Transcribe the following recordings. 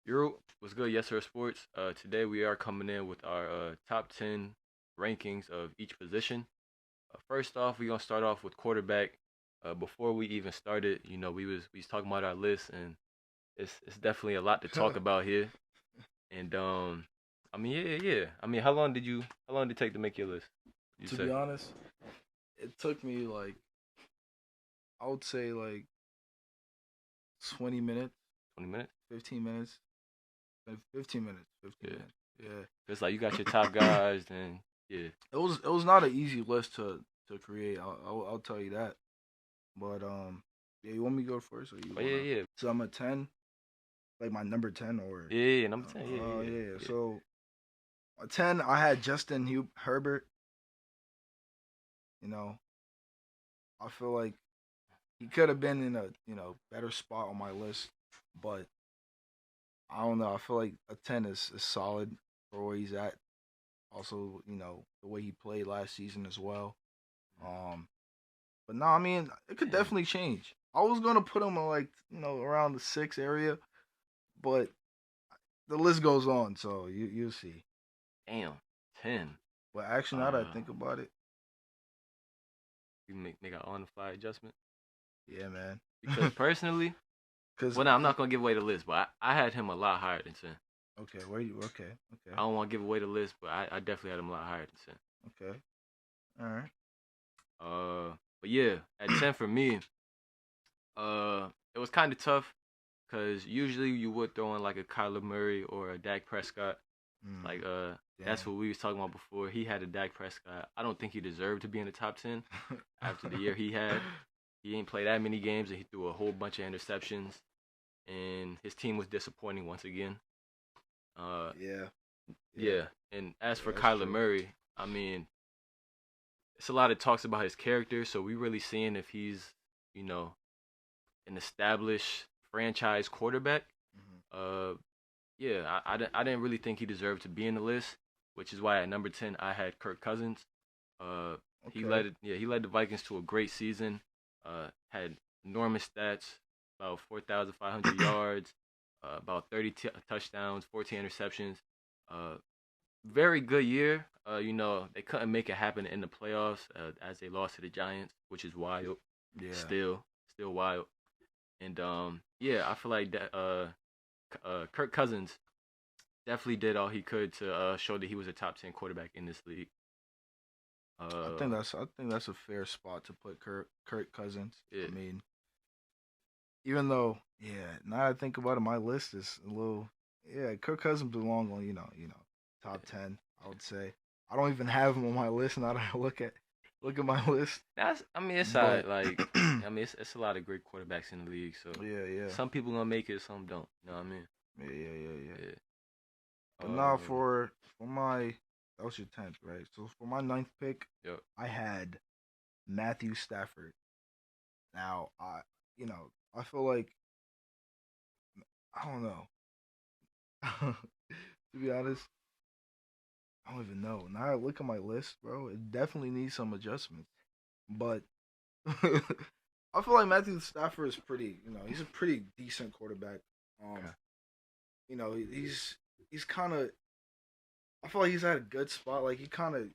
What's good, Yesirrrr Sports? Today we are coming in with our top 10 rankings of each position. First off, we're gonna start off with quarterback. Before we even started, we was talking about our list, and it's definitely a lot to talk about here. And I mean, yeah. I mean, how long did it take to make your list? You To be say honest, it took me I would say 20 minutes, 20 minutes? 15 minutes, 15 minutes, 15 Yeah. minutes. Yeah. It's like you got your top guys, and yeah, It was not an easy list to create. I'll tell you that. But yeah, you want me to go first or you but yeah, wanna? yeah, So I'm a 10, like my number 10 or yeah, yeah. Number 10, yeah, yeah, yeah. yeah, So a 10 I had Herbert, you know. I feel like he could have been in a, better spot on my list, but I don't know. I feel like a 10 is solid for where he's at. Also, the way he played last season as well. Um, but no, I mean, it could yeah. definitely change. I was gonna put him on around the 6 area, but the list goes on, so you'll see. Damn, 10. But actually, now that I Uh, think about it, we make our on the fly adjustment. yeah, man. Because personally, Cause well, no, I'm not gonna give away the list, but I had him a lot higher than 10. okay, where you? Okay, okay, I don't want to give away the list, but I definitely had him a lot higher than 10. okay. All right. But yeah, at 10 for me, it was kind of tough because usually you would throw in like a Kyler Murray or a Dak Prescott. Mm, Like, that's damn. what we was talking about before. He had a Dak Prescott. I don't think he deserved to be in the top 10 after the year he had. He ain't played that many games and he threw a whole bunch of interceptions, and his team was disappointing once again. Uh, Yeah, yeah, yeah. And as yeah. for That's Kyler true. Murray, I mean, it's a lot of talks about his character, so we really seeing if he's, you know, an established franchise quarterback. Hmm. Uh, yeah, I didn't really think he deserved to be in the list, which is why at number 10 I had Kirk Cousins. Okay. He led the Vikings to a great season. Had enormous stats, about 4,500 yards, about 30 touchdowns, 14 interceptions. Uh, Very good year. They couldn't make it happen in the playoffs as they lost to the Giants, which is wild. Yeah. Still wild. And yeah, I feel like that Kirk Cousins definitely did all he could to show that he was a top 10 quarterback in this league. Uh, I think that's a fair spot to put Kirk Cousins. yeah, I mean, even though, yeah, now that I think about it, my list is a little, yeah, Kirk Cousins belong on, top 10, I would say. I don't even have him on my list now that I look at my list. I mean, it's But like, I mean, it's a lot of great quarterbacks in the league. So yeah, yeah. some people gonna make it, some don't. You know what I mean? Yeah, yeah, yeah, yeah. Yeah. But now Uh, for my that was your 10th, right? So for my ninth pick, yep. I had Matthew Stafford. Now, I feel like I don't know. To be honest, I don't even know. Now I look at my list, bro. It definitely needs some adjustments. But I feel like Matthew Stafford is pretty. He's a pretty decent quarterback. Okay. Um, he's kind of. I feel like he's at a good spot. Like he kind of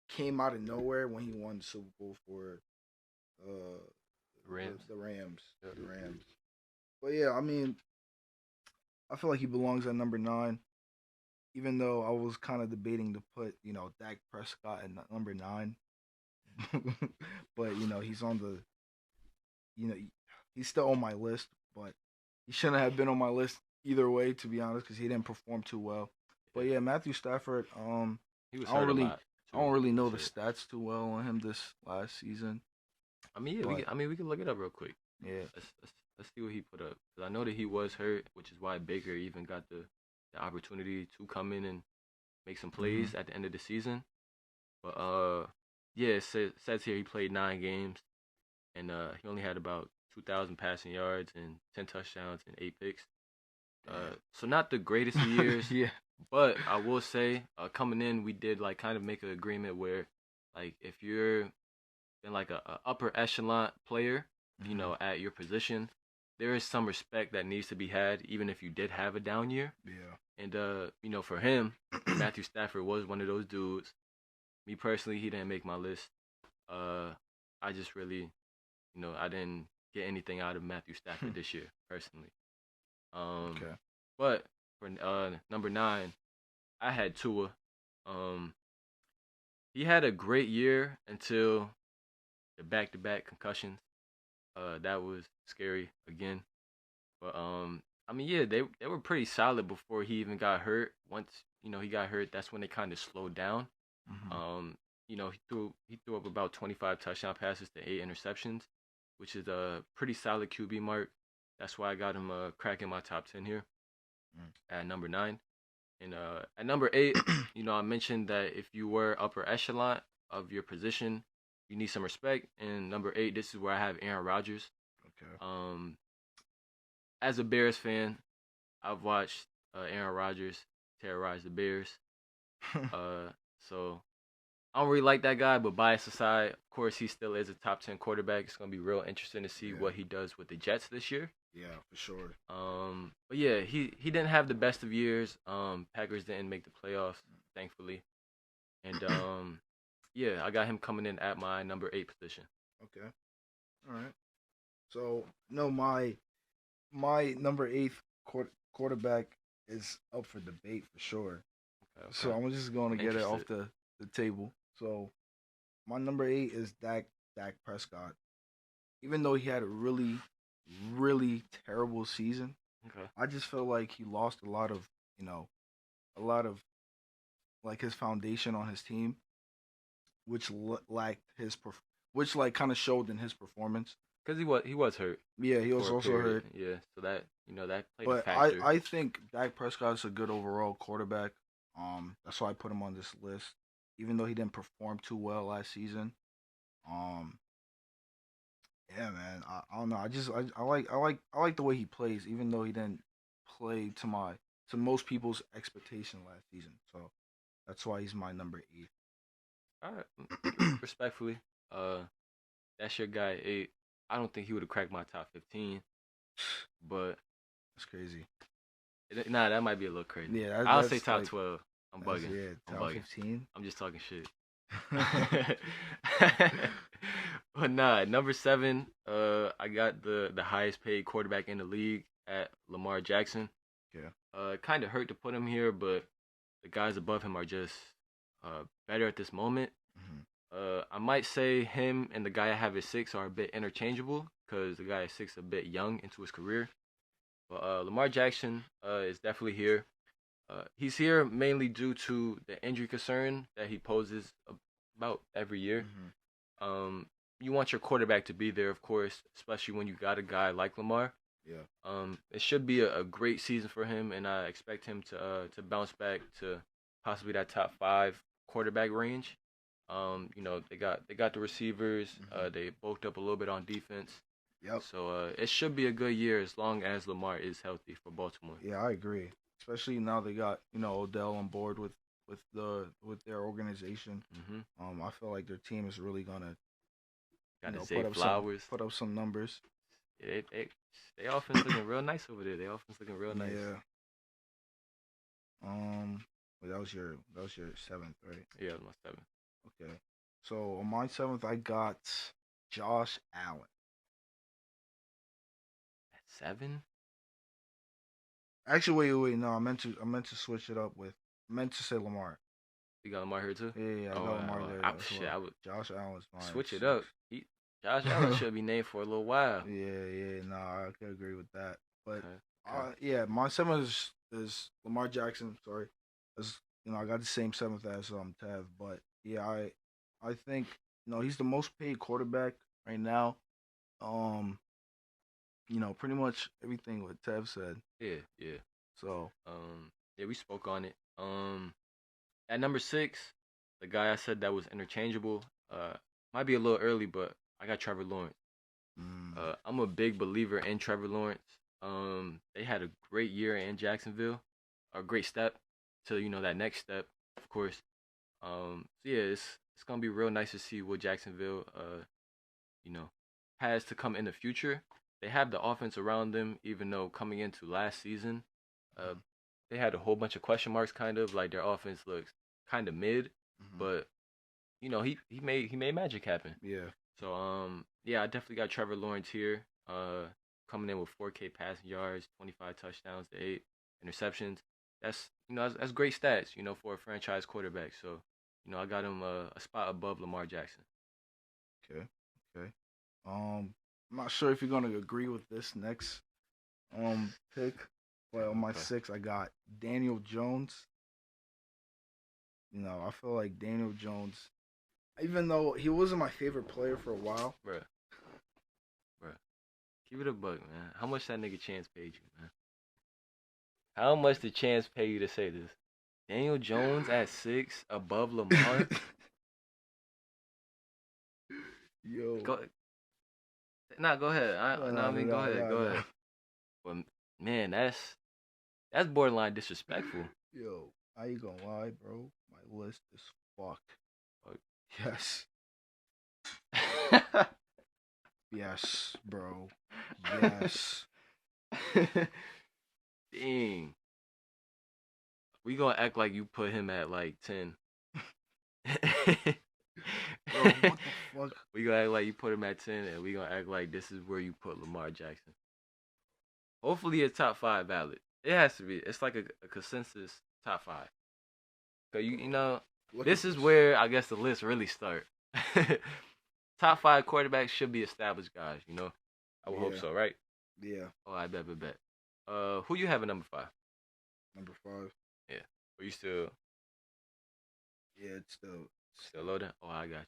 came out of nowhere when he won the Super Bowl for uh Rams. the Rams. Yep. The Rams. But yeah, I mean, I feel like he belongs at number 9. Even though I was kind of debating to put, Dak Prescott at number 9. But he's on the, you know, he's still on my list. But he shouldn't have been on my list either way, to be honest, because he didn't perform too well. But Yeah. yeah, Matthew Stafford. He was I don't hurt a really, lot I don't too really know this the year. stats too well on him this last season. I mean, yeah, But we can look it up real quick. yeah, Let's see what he put up. 'Cause I know that he was hurt, which is why Baker even got the opportunity to come in and make some hmm plays at the end of the season. But yeah, says here he played 9 games, and he only had about 2,000 passing yards and 10 touchdowns and 8 picks. So not the greatest of damn. years, Yeah. but I will say, coming in, we did like kind of make an agreement where, like, if you're been like a upper echelon player, Hmm. at your position. there is some respect that needs to be had, even if you did have a down year. Yeah. And for him, Matthew Stafford was one of those dudes. Me personally, he didn't make my list. Uh, I just really, I didn't get anything out of Matthew Stafford this year personally. Um, Okay. but for number 9, I had Tua. Um, he had a great year until the back-to-back concussions. That was scary again. But I mean, yeah, they were pretty solid before he even got hurt. Once he got hurt, that's when they kind of slowed down. Hmm. He threw up about 25 touchdown passes to 8 interceptions, which is a pretty solid QB mark. That's why I got him cracking my top 10 here at number 9. And at number 8, I mentioned that if you were upper echelon of your position, you need some respect. And number 8, this is where I have Aaron Rodgers. Okay. As a Bears fan, I've watched Aaron Rodgers terrorize the Bears. So I don't really like that guy, but bias aside, of course, he still is a top 10 quarterback. It's gonna be real interesting to see Yeah. what he does with the Jets this year. Yeah, for sure. But yeah, he didn't have the best of years. Packers didn't make the playoffs, thankfully, and yeah, I got him coming in at my number 8 position. Okay. All right. So no, my number 8 quarterback is up for debate for sure. Okay, So okay. I'm just going to get it off Interested. the table. So my number 8 is Dak Prescott. Even though he had a really really terrible season, Okay. I just feel like he lost a lot of a lot of like his foundation on his team, which lacked which like kind of showed in his performance. Because he was hurt Yeah, he was for a also period. hurt. Yeah, so that played a But factor. I think Dak Prescott is a good overall quarterback. That's why I put him on this list, even though he didn't perform too well last season. Um, yeah, man, I don't know. I like the way he plays, even though he didn't play to most people's expectation last season. So that's why he's my number 8. All right, respectfully, uh, that's your guy 8. I don't think he would have cracked my top 15, but That's crazy. nah, that might be a little crazy. Yeah, I'll say that's top like 12. I'm that's bugging. yeah, I'm top bugging. 15. I'm just talking shit. But nah, number 7, I got the highest paid quarterback in the league at Lamar Jackson. Yeah. It kind of hurt to put him here, but the guys above him are just better at this moment. Hmm. I might say him and the guy I have at 6 are a bit interchangeable because the guy at 6 is a bit young into his career. But Lamar Jackson is definitely here. He's here mainly due to the injury concern that he poses about every year. Hmm. You want your quarterback to be there, of course, especially when you got a guy like Lamar. Yeah. It should be a great season for him, and I expect him to bounce back to possibly that top 5 quarterback range. They got the receivers. Hmm. They bulked up a little bit on defense, Yep. so it should be a good year as long as Lamar is healthy for Baltimore. Yeah, I agree. Especially now they got Odell on board with their organization. Hmm I feel like their team is really gonna Got to put Zay up some Flowers. numbers. Yeah, they offense looking real nice over there. They offense looking real nice. Yeah. But that was your 7th, right? Yeah, that was my 7. Okay. So on my 7th, I got Josh Allen. At 7? Actually, wait. No, I meant to switch it up with. I meant to say Lamar. You got Lamar here too? Yeah, I Oh, got Lamar there as shit, well. I would Josh Allen's fine. switch it up. Josh Allen should be named for a little while. Yeah. No, I could agree with that. But Okay. yeah, my 7th is Lamar Jackson. Sorry, as I got the same 7th as Tev. But yeah, I think he's the most paid quarterback right now. Um, pretty much everything what Tev said. Yeah. So Yeah, we spoke on it. At number 6, the guy I said that was interchangeable. Might be a little early, but I got Trevor Lawrence. I'm a big believer in Trevor Lawrence. They had a great year in Jacksonville, a great step to that next step, of course. So yeah, it's gonna be real nice to see what Jacksonville has to come in the future. they have the offense around them, even though coming into last season, uh, they had a whole bunch of question marks. Kind of like their offense looks kind of mid, Mm-hmm. but he made magic happen. Yeah. So yeah, I definitely got Trevor Lawrence here. Coming in with 4K passing yards, 25 touchdowns to 8 interceptions. That's great stats, for a franchise quarterback. So, I got him a spot above Lamar Jackson. Okay. Okay. I'm not sure if you're gonna agree with this next pick, but on my Okay, 6, I got Daniel Jones. I feel like Daniel Jones, even though he wasn't my favorite player for a while. bruh, bruh, keep it a buck, man. How much that nigga Chance paid you, man? How much did Chance pay you to say this? Daniel Jones at 6 above Lamar? Yo. Go, nah, go ahead. No, Nah, I no, mean, go no, ahead, no, go no. ahead. But man, that's borderline disrespectful. Yo, I ain't gonna lie, bro. My list is fucked. Fuck. Yes. Yes, bro. Yes. Dang. We gonna act like you put him at like 10. Bro, what the fuck? We gonna act like you put him at 10, and we gonna act like this is where you put Lamar Jackson. Hopefully a top 5 ballot. It has to be. It's like a consensus top 5. Cause Look at this is this. where I guess the list really start. Top 5 quarterbacks should be established guys. I would hope Yeah. so, right? Yeah. Oh, I bet. Who you have at number 5? Number 5. Yeah. Are you still Yeah, it's still. still loading? Oh, I got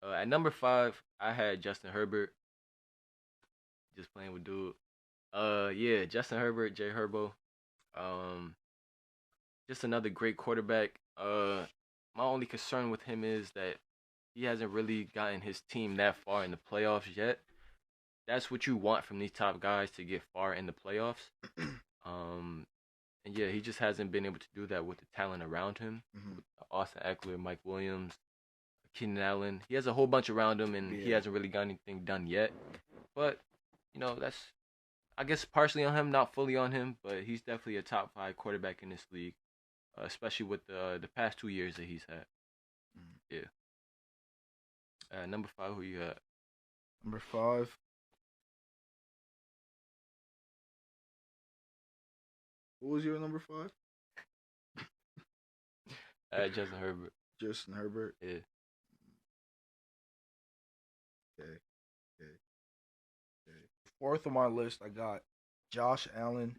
you. At number 5, I had Justin Herbert. Just playing with dude. Yeah, Justin Herbert, Jay Herbo. Um, just another great quarterback. My only concern with him is that he hasn't really gotten his team that far in the playoffs yet. That's what you want from these top guys, to get far in the playoffs. Um, and yeah, he just hasn't been able to do that with the talent around him. Mhm. With Austin Eckler, Mike Williams, Keenan Allen. He has a whole bunch around him, and he Yeah. hasn't really got anything done yet. But that's, I guess, partially on him, not fully on him. But he's definitely a top 5 quarterback in this league, especially with the past 2 years that he's had. Mhm. Yeah. Number 5, who you got? Number 5. What was your number 5? Justin Herbert. Justin Herbert. Yeah. Okay. Okay. Okay. Fourth on my list, I got Josh Allen.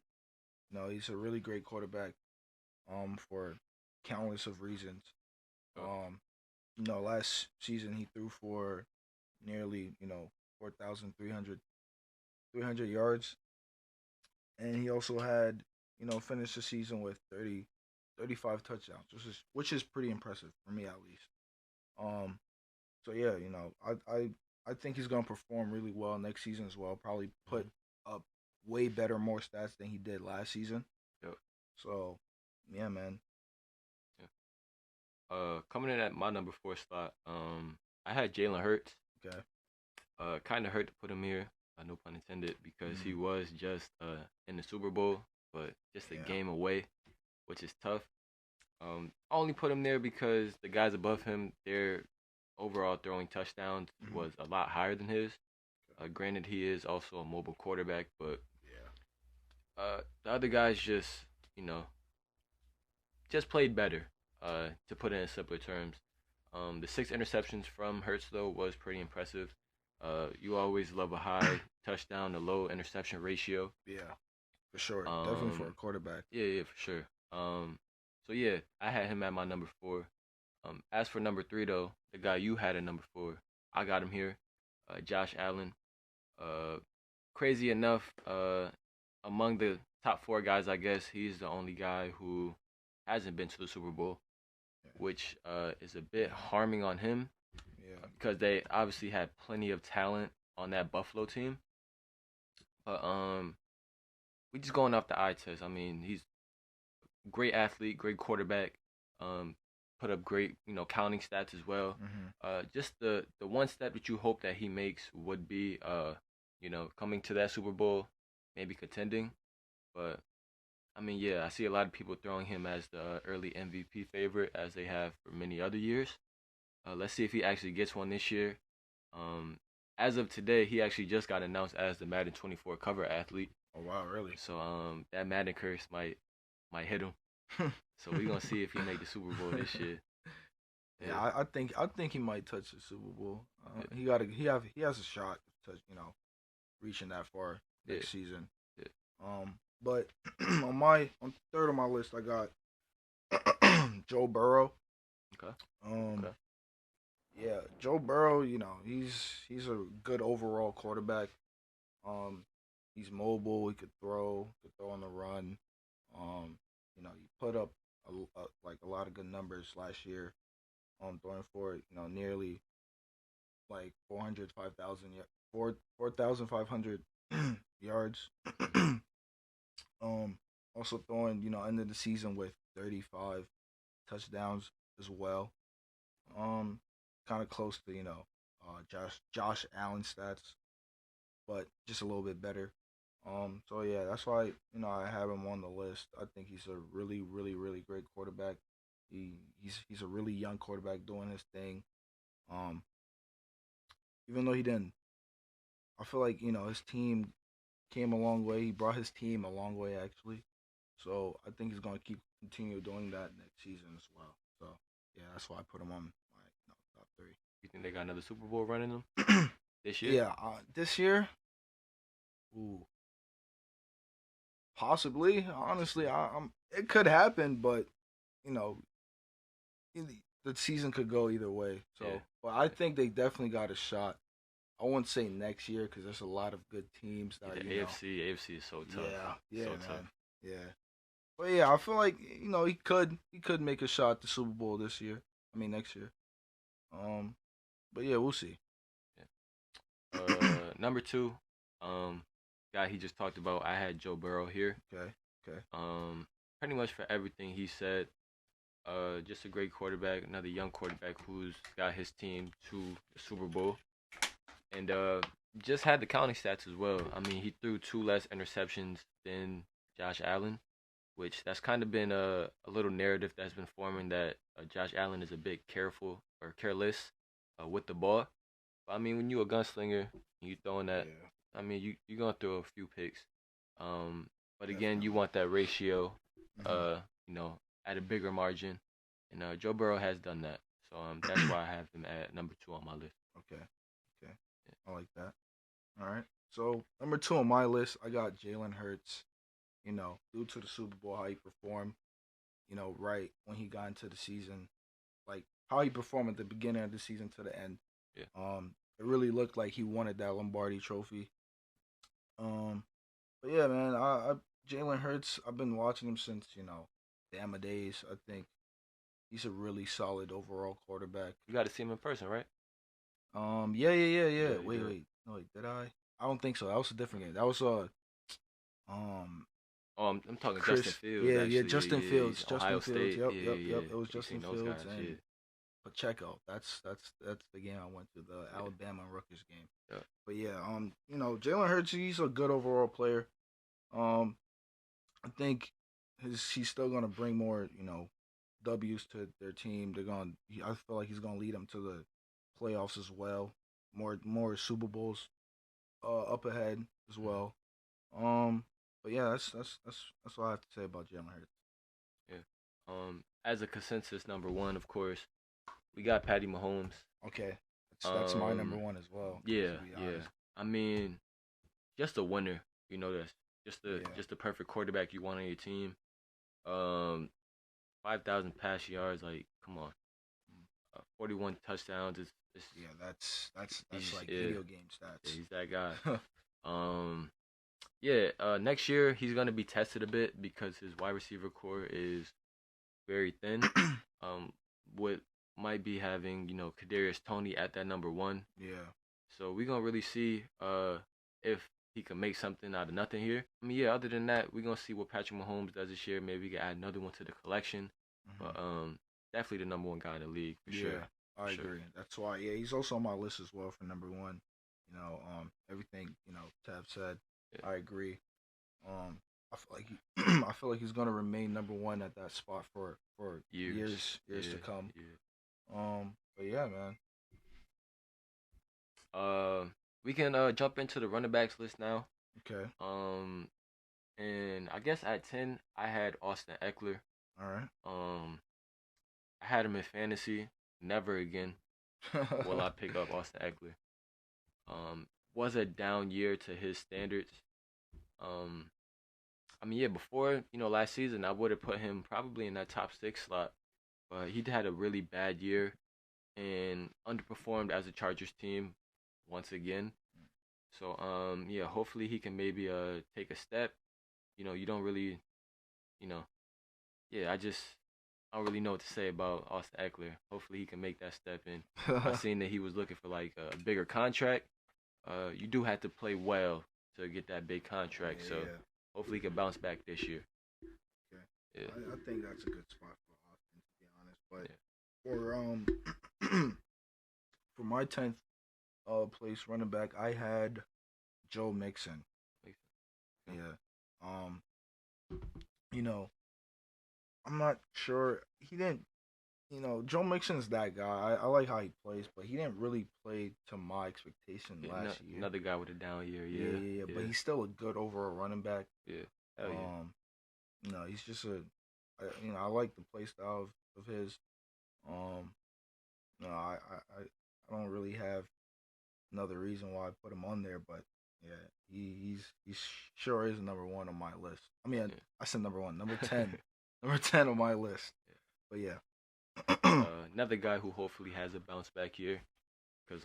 He's a really great quarterback. For countless of reasons. Oh, Last season he threw for nearly 4,300 yards, and he also had finished the season with 35 touchdowns, which is pretty impressive for me at least. Um, so yeah, I think he's gonna perform really well next season as well. Probably put mhm. up way better, more stats than he did last season. Yep. So yeah, man. Yeah. Coming in at my number 4 slot, I had Jalen Hurts. Okay. Kind of hurt to put him here, no pun intended, because he Mm, was just in the Super Bowl, but just a yeah. game away, which is tough. I only put him there because the guys above him, their overall throwing touchdowns Mhm. was a lot higher than his. Granted, he is also a mobile quarterback, but Yeah. the other guys you know, just played better. To put it in simpler terms, the 6 interceptions from Hurts though was pretty impressive. You always love a high touchdown to low interception ratio. Yeah. For sure. Definitely for a Um, quarterback. yeah, for sure. So yeah, I had him at my number 4. As for number 3 though, the guy you had at number 4, I got him here. Josh Allen. Uh, Crazy enough, among the top 4 guys, I guess he's the only guy who hasn't been to the Super Bowl, Yeah. which is a bit harming on him, Yeah. because they obviously had plenty of talent on that Buffalo team. But we just going off the eye test. I mean, he's a great athlete, great quarterback. Um, put up great, counting stats as well. Mhm. Just the one step that you hope that he makes would be coming to that Super Bowl, maybe contending. But I mean, yeah, I see a lot of people throwing him as the early MVP favorite, as they have for many other years. Let's see if he actually gets one this year. Um, as of today, he actually just got announced as the Madden 24 cover athlete. Oh wow, really? So that Madden curse might hit him. So we're gonna see if he make the Super Bowl this year. Yeah, Yeah, I think he might touch the Super Bowl. yeah, He has a shot to reaching that far yeah, next season. yeah. But on third on my list I got Joe Burrow. Okay, Um, okay. yeah, Joe Burrow. He's a good overall quarterback. Um, he's mobile. He could throw on the run. He put up like a lot of good numbers last year. Throwing for nearly like 4,500 yards. Mhm. Also throwing end of the season with 35 touchdowns as well. Um, Kind of close to Josh Allen stats, but just a little bit better. So yeah, that's why I have him on the list. I think he's a really, really, really great quarterback. He's a really young quarterback doing his thing. Um, Even though he didn't, I feel like his team came a long way. He brought his team a long way actually. So I think he's gonna continue doing that next season as well. So yeah, that's why I put him on my top You think they got another Super Bowl running them 3. this year? Yeah, this year, ooh, possibly. Honestly, I'm. It could happen, but you know, the season could go either way. Yeah, So, but I yeah. think they definitely got a shot. I wouldn't say next year because there's a lot of good teams Yeah, that the AFC is so tough, yeah, yeah, so tough. man, yeah. But yeah, I feel like he could make a shot at the Super Bowl this year. I mean next year. Um, but yeah, we'll see. Yeah. Number two, um, guy he just talked about. I had Joe Burrow here. Okay, okay, Pretty much for everything he said. Just a great quarterback, another young quarterback who's got his team to the Super Bowl, and just had the counting stats as well. I mean, he threw two less interceptions than Josh Allen, which that's kind of been a little narrative that's been forming that Josh Allen is a bit careful or careless with the ball. But I mean, when you a gunslinger, you throwing that, yeah, I mean, you're gonna throw a few picks. Um, but again, you definitely. want that ratio, Hmm. uh, you know, at a bigger margin, and Joe Burrow has done that. So that's why I have him at number two on my list. Okay, okay, I like that. All right. So number two on my list, I got Jalen Hurts. Due to the Super Bowl, how he performed. Right when he got into the season, like how he performed at the beginning of the season to the end. Yeah, It really looked like he wanted that Lombardi Trophy. Um, but yeah, man, I Jalen Hurts. I've been watching him since Bama days. I think he's a really solid overall quarterback. you got to see him in person, right? Yeah, yeah, yeah, You yeah. did, you Wait, did. wait, no, wait, did I? I don't think so. That was a different game. That was um, Oh, I'm talking Justin Chris. Fields Yeah, yeah, actually. Yeah, Justin yeah, Fields. he's Justin Ohio Fields. State. Yep, Yeah, yep, yeah, yep. yeah. It was You seen Justin those Fields guys? and Yeah, Pacheco. That's the game I went to, the yeah, Alabama and Rutgers game. yeah. But yeah, Jalen Hurts, he's a good overall player. Um, I think he's still gonna bring more, W's to their team. I feel like he's gonna lead them to the playoffs as well. More Super Bowls up ahead as Mhm. well. Um, but yeah, that's all I have to say about Jalen Hurts. Yeah. As a consensus number one, of course, we got Patty Mahomes. Okay, that's my number Um, one as well. To yeah, be yeah. honest, I mean, just a winner. That's yeah, just the perfect quarterback you want on your team. Um, 5,000 pass yards. Like, come on. 41 touchdowns. It's yeah, that's he's like yeah, video game yeah, stats. he's that guy. Um, yeah. Next year he's gonna be tested a bit because his wide receiver core is very thin. Um, what might be having Kadarius Toney at that number one. Yeah. So we're gonna really see if he can make something out of nothing here. I mean, yeah. Other than that, we're gonna see what Patrick Mahomes does this year. Maybe we can add another one to the collection. Hmm. But definitely the number one guy in the league for sure, Yeah, for I sure. agree. That's why. Yeah, he's also on my list as well for number one. Everything Tev said, Yeah. I agree. I feel like I feel like he's gonna remain number one at that spot for Years. years to Yeah. come. Yeah. But yeah, man. Uh, we can jump into the running backs list now. Okay, Um, and I guess at 10, I had Austin Eckler. all right. Um, I had him in fantasy. Never again will I pick up Austin Eckler. Was a down year to his standards. Um, I mean, yeah, before last season, I would have put him probably in that top 6 slot, but he had a really bad year and underperformed as a Chargers team once again. So yeah, hopefully he can maybe take a step. You don't really, you know, yeah, I don't really know what to say about Austin Eckler. Hopefully he can make that step in. I seen that he was looking for like a bigger contract. You do have to play well to get that big contract. So Yeah. hopefully he can bounce back this year. Okay. Yeah. I think that's a good spot for Austin, to be honest. But Yeah. for for my 10th place running back, I had Joe Mixon. Yeah. Um, you know, I'm not sure he didn't. Joe Mixon's that guy. I like how he plays, but he didn't really play to my expectation Yeah, last year. another guy with a down year. Yeah, Yeah. yeah, yeah. Yeah. But he's still a good overall running back. Yeah. Hell yeah. He's just I like the play style of his. Um, no, I don't really have another reason why I put him on there, but yeah, he sure is number one on my list. I mean, Yeah. I said number one, number 10, number 10 on my list. But yeah, Another guy who hopefully has a bounce back year, because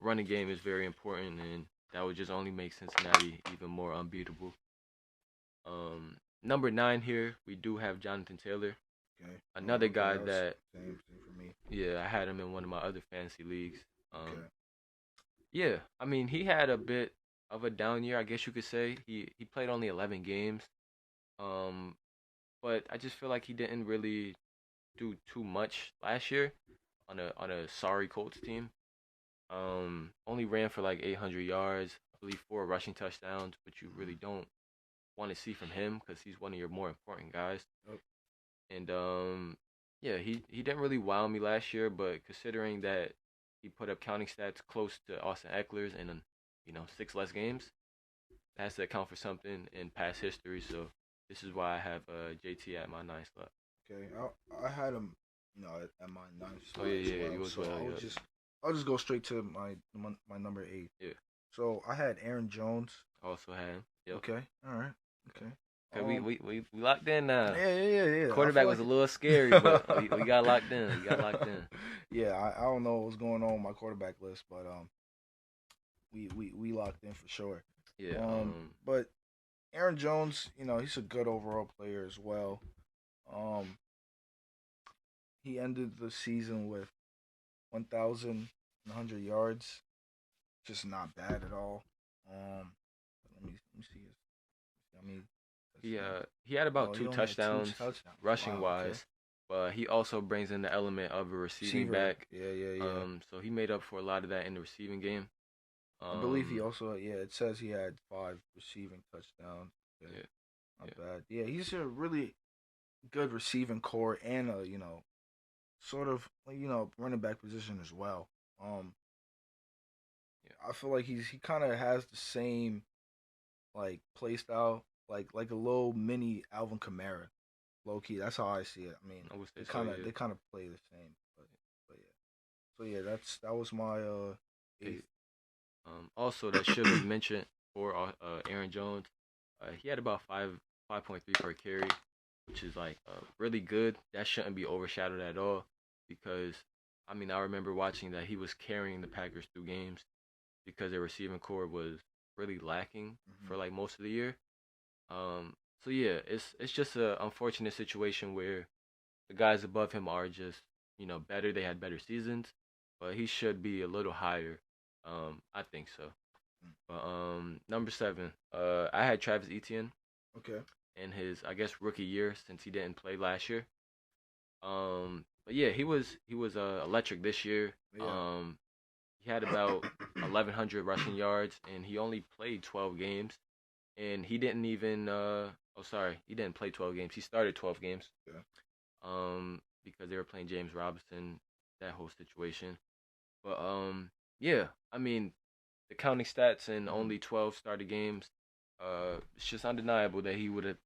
running game is very important, and that would just only make Cincinnati even more unbeatable. Number 9 here, we do have Jonathan Taylor. okay. Another Okay, guy that was that, same for me. yeah, I had him in one of my other fantasy leagues. Okay, Yeah, I mean, he had a bit of a down year, I guess you could say. He played only 11 games. Um, but I just feel like he didn't really do too much last year on a sorry Colts team. Only ran for like 800 yards, I believe 4 rushing touchdowns, which you really don't want to see from him because he's one of your more important guys. oh, And yeah, he didn't really wow me last year, but considering that he put up counting stats close to Austin Eckler's in 6 less games, that has to account for something in past history. So this is why I have JT at my 9th slot. okay. I had him, at my ninth Oh spot yeah, as yeah, well. you as So well. Yeah, I'll just go straight to my number 8. yeah. So I had Aaron Jones. Also had him. Yep. Okay, all right, okay. Okay, we locked in now. Yeah. Quarterback was a little scary, but we got locked in. We got locked in. Yeah, I don't know what's going on with my quarterback list, but we locked in for sure. Yeah. But Aaron Jones, he's a good overall player as well. Um, he ended the season with 1,100 yards, just not bad at all. Let me see his. I mean, He had about he two only had touchdowns, rushing Wow, okay. wise, but he also brings in the element of a receiving Receiver. back. Yeah. So he made up for a lot of that in the receiving game. I believe he Um, also, it says he had 5 receiving touchdowns. Okay. yeah, Not yeah, bad. Yeah, he's a really good receiving core and a, sort of, running back position as well. yeah, I feel like he kind of has the same like play style, like a little mini Alvin Kamara, low key. That's how I see it. I mean, I would say they so. kind of Yeah. they kind of play the same, but yeah. So yeah, that was my Okay. eighth. Also, that should be mentioned for Aaron Jones. He had about 5.3 per carry, which is like really good. That shouldn't be overshadowed at all because I mean I remember watching that he was carrying the Packers through games because their receiving core was really lacking for like most of the year. So yeah, it's just a unfortunate situation where the guys above him are just better. They had better seasons, but he should be a little higher. I think so. But number 7, I had Travis Etienne Okay. in his I guess rookie year since he didn't play last year. But yeah, he was electric this year. Yeah. he had about 1,100 rushing yards, and he only played 12 games. And he didn't even. Oh, sorry, he didn't play 12 games. He started 12 games. Yeah. Because they were playing James Robinson, that whole situation. But yeah, I mean, the counting stats and only 12 started games. It's just undeniable that he would have,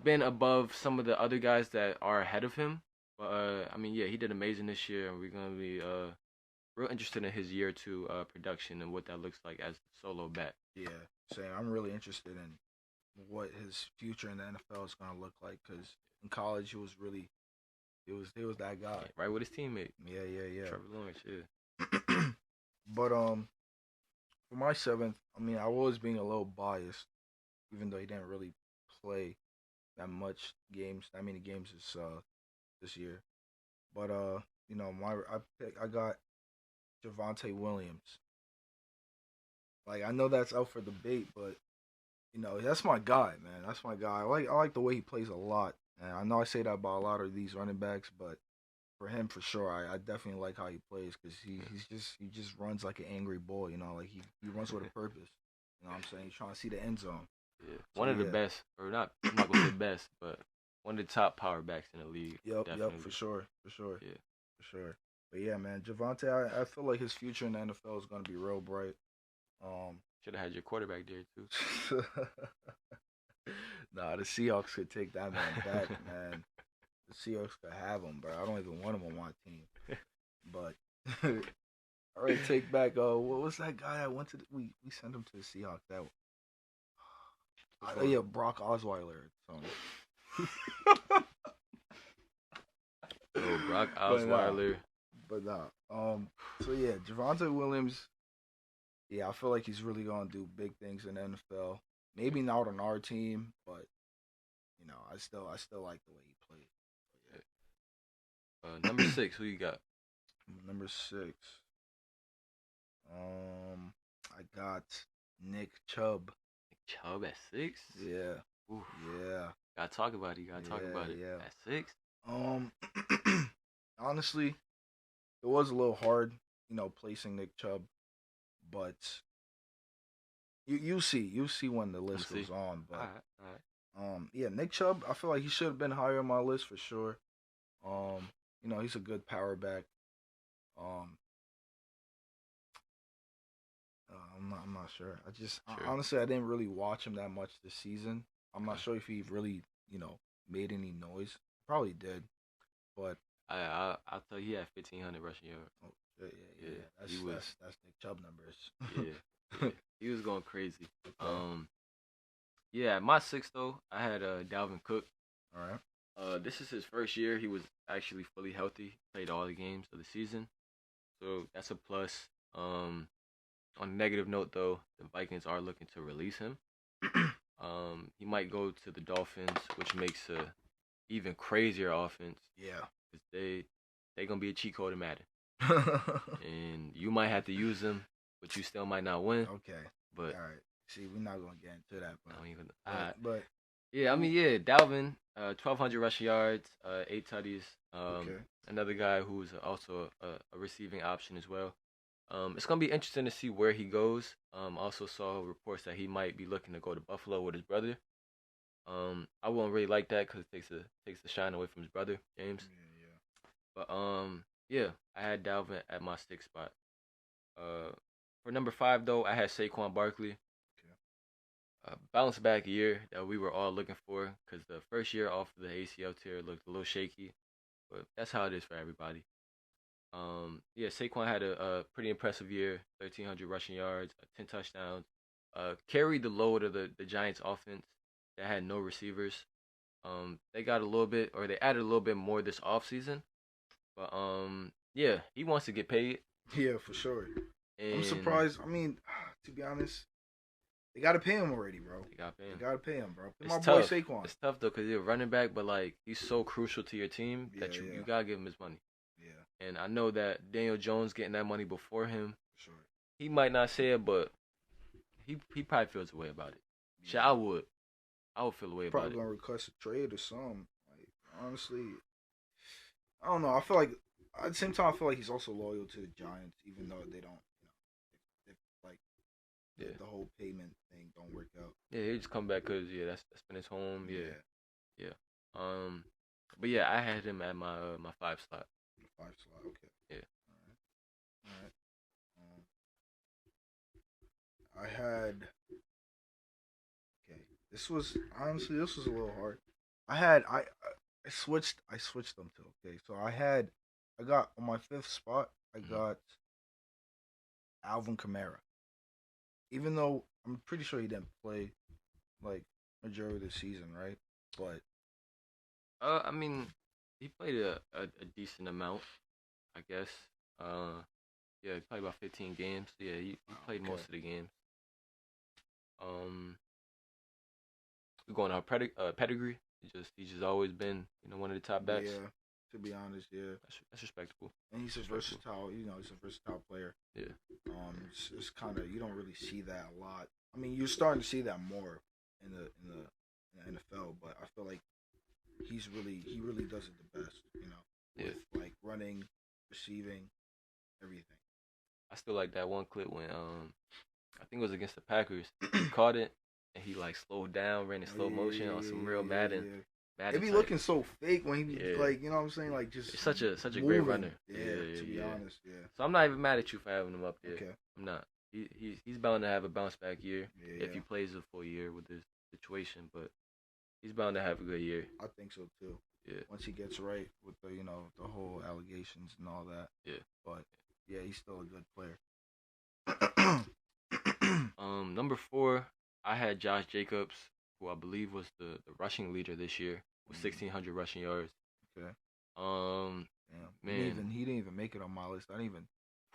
been above some of the other guys that are ahead of him. But I mean, yeah, he did amazing this year, and we're gonna be real interested in his year two production and what that looks like as a solo back. Yeah, same. I'm really interested in what his future in the NFL is gonna look like because in college he was that guy. Yeah, right with his teammate. Yeah, yeah, Trevor Lawrence. Yeah. yeah. But for my seventh, I mean, I was being a little biased, even though he didn't really play that many games this year. But I got Javonte Williams. Like I know that's out for debate, but that's my guy, man. That's my guy. I like the way he plays a lot. And I know I say that about a lot of these running backs, but for him, for sure, I definitely like how he plays because he just runs like an angry bull. Like he runs with a purpose. You know what I'm saying? He's trying to see the end zone. Yeah. So One of the yeah, best, or not, I'm not gonna say best, but one of the top power backs in the league. yep, Definitely. for sure, for sure, Yeah. for sure. But yeah, man, Javante, I feel like his future in the NFL is gonna be real bright. Um, Should have had your quarterback there too. nah, the Seahawks could take that man back, man. The Seahawks could have him, bro. I don't even want him on my team. But all right, take back. What was that guy that went to? We sent him to the Seahawks. That yeah, Brock Osweiler. Oh, Brock But nah, Osweiler. but nah. So yeah, Javonte Williams. Yeah, I feel like he's really gonna do big things in the NFL. Maybe not on our team, but I still like the way he played. Number 6, who you got? Number 6. I got Nick Chubb. Chubb at 6? Yeah, Oof. yeah, Gotta talk about it. You gotta talk yeah, about it. yeah. At 6? Um, honestly, it was a little hard, placing Nick Chubb, but you see when the list See. goes on. But Alright. yeah, Nick Chubb, I feel like he should have been higher on my list for sure. He's a good power back. Um, I'm not sure. Sure. Honestly, I didn't really watch him that much this season. I'm not Okay. sure if he really, made any noise. Probably did, but I'll tell you, he had 1,500 rushing yards. oh, yeah. Yeah, That's he was. that's Nick Chubb numbers. Yeah, yeah, he was going crazy. Okay. Yeah, at my 6 though, I had Dalvin Cook. All right. This is his first year. He was actually fully healthy. Played all the games of the season, so that's a plus. On a negative note though, the Vikings are looking to release him. He might go to the Dolphins, which makes a even crazier offense Yeah. because they gonna be a cheat code in Madden, and you might have to use them, but you still might not win. Okay. But All right. See, we're not gonna get into that, I don't even. but Yeah, I mean, yeah, Dalvin, 1,200 rushing yards, 8 tutties. okay. Another guy who's also a receiving option as well. It's gonna be interesting to see where he goes. Also saw reports that he might be looking to go to Buffalo with his brother. I wouldn't really like that because it takes the shine away from his brother James. Yeah. But yeah, I had Dalvin at my 6th spot. For number 5 though, I had Saquon Barkley. Bounce back year that we were all looking for because the first year off of the ACL tear looked a little shaky, but that's how it is for everybody. Yeah, Saquon had a pretty impressive year, 1,300 rushing yards, 10 touchdowns, carried the load of the Giants offense that had no receivers. They got a little bit, or they added a little bit more this offseason, but yeah, he wants to get paid. Yeah, for sure. I'm And surprised. I mean, to be honest, they gotta pay him already, bro. they got paid. They gotta pay him, bro. Pay It's my boy tough. Saquon. It's tough though because he's a running back, but like he's so crucial to your team that Yeah, you yeah. gotta give him his money. Yeah, And I know that Daniel Jones getting that money before him, for sure. he might not say it, but he probably feels a way about it. Shit, Yeah. I would feel a way about Probably it. gonna request a trade or something. Like honestly, I don't know. I feel like at the same time, I feel like he's also loyal to the Giants, even though they don't, if like Yeah, the whole payment thing don't work out. yeah, he just come back because yeah, that's been his home. Yeah, Yeah, yeah. Um, but yeah, I had him at my five slot. the 5 slot. Okay, Yeah. all right, all right. I had okay. This was a little hard. I switched them to okay. So I got on my fifth spot. I Mhm. got Alvin Kamara. Even though I'm pretty sure he didn't play like majority of the season, right? But I mean, he played a decent amount, I guess. Uh, yeah, he played about 15 games. Yeah, he wow, played okay, most of the games. Um, we going on pedigree. He's just always been one of the top backs. yeah. To be honest, yeah. That's respectable. And he's a Respectable. versatile. He's a versatile player. Yeah. It's kind of you don't really see that a lot. I mean, you're starting to see that more in the NFL, but I feel like he really does it the best. Yeah. With like running, receiving, everything. I still like that one clip when I think it was against the Packers. He caught it and he like slowed down, ran in Oh, slow motion on some real yeah. It Madden be type. looking so fake when he be Yeah. like, you know what I'm saying, like just He's such a great moving. runner. Yeah, Yeah, yeah, to be yeah. honest, yeah. So I'm not even mad at you for having him up there. Okay. I'm not. He's bound to have a bounce back year Yeah, if he yeah. plays a full year with this situation, but he's bound to have a good year. I think so too. Yeah. Once he gets right with the whole allegations and all that. Yeah. But yeah, he's still a good player. Number 4, I had Josh Jacobs, who I believe was the rushing leader this year with 1,600 rushing yards. Okay. Um, Damn. man, He didn't even make it on my list. I didn't even.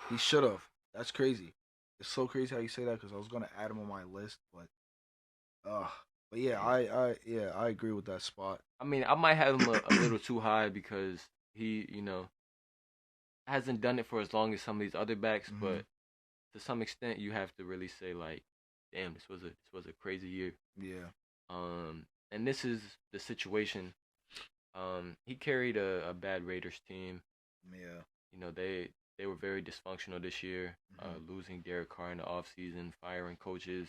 He should have. That's crazy. It's so crazy how you say that because I was gonna add him on my list, but uh but yeah, man. I agree with that spot. I mean, I might have him a little too high because he hasn't done it for as long as some of these other backs, Mm-hmm. but to some extent, you have to really say like, damn, this was a crazy year. Yeah. And this is the situation. He carried a bad Raiders team. Yeah. They were very dysfunctional this year. Mm-hmm. Losing Derek Carr in the offseason, firing coaches.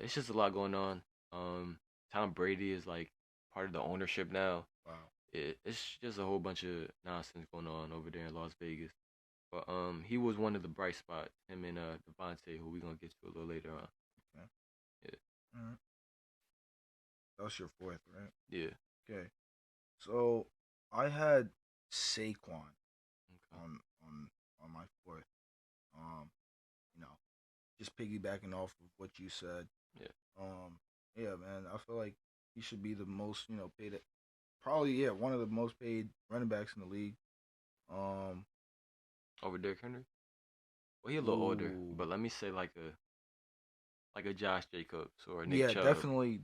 It's just a lot going on. Tom Brady is like part of the ownership now. Wow. It's just a whole bunch of nonsense going on over there in Las Vegas. But he was one of the bright spots. Him and Devontae, who we gonna get to a little later on. Okay. Yeah, All right. That's your fourth, right? yeah. Okay. So I had Saquon Okay. on on on my fourth. Um, you know, just piggybacking off of what you said. Yeah. Yeah, man, I feel like he should be the most, paid. Probably, yeah, one of the most paid running backs in the league. Um, Over Derrick Henry. Well, he a little older, ooh, but let me say like a Josh Jacobs or a Nick yeah, Chubb definitely.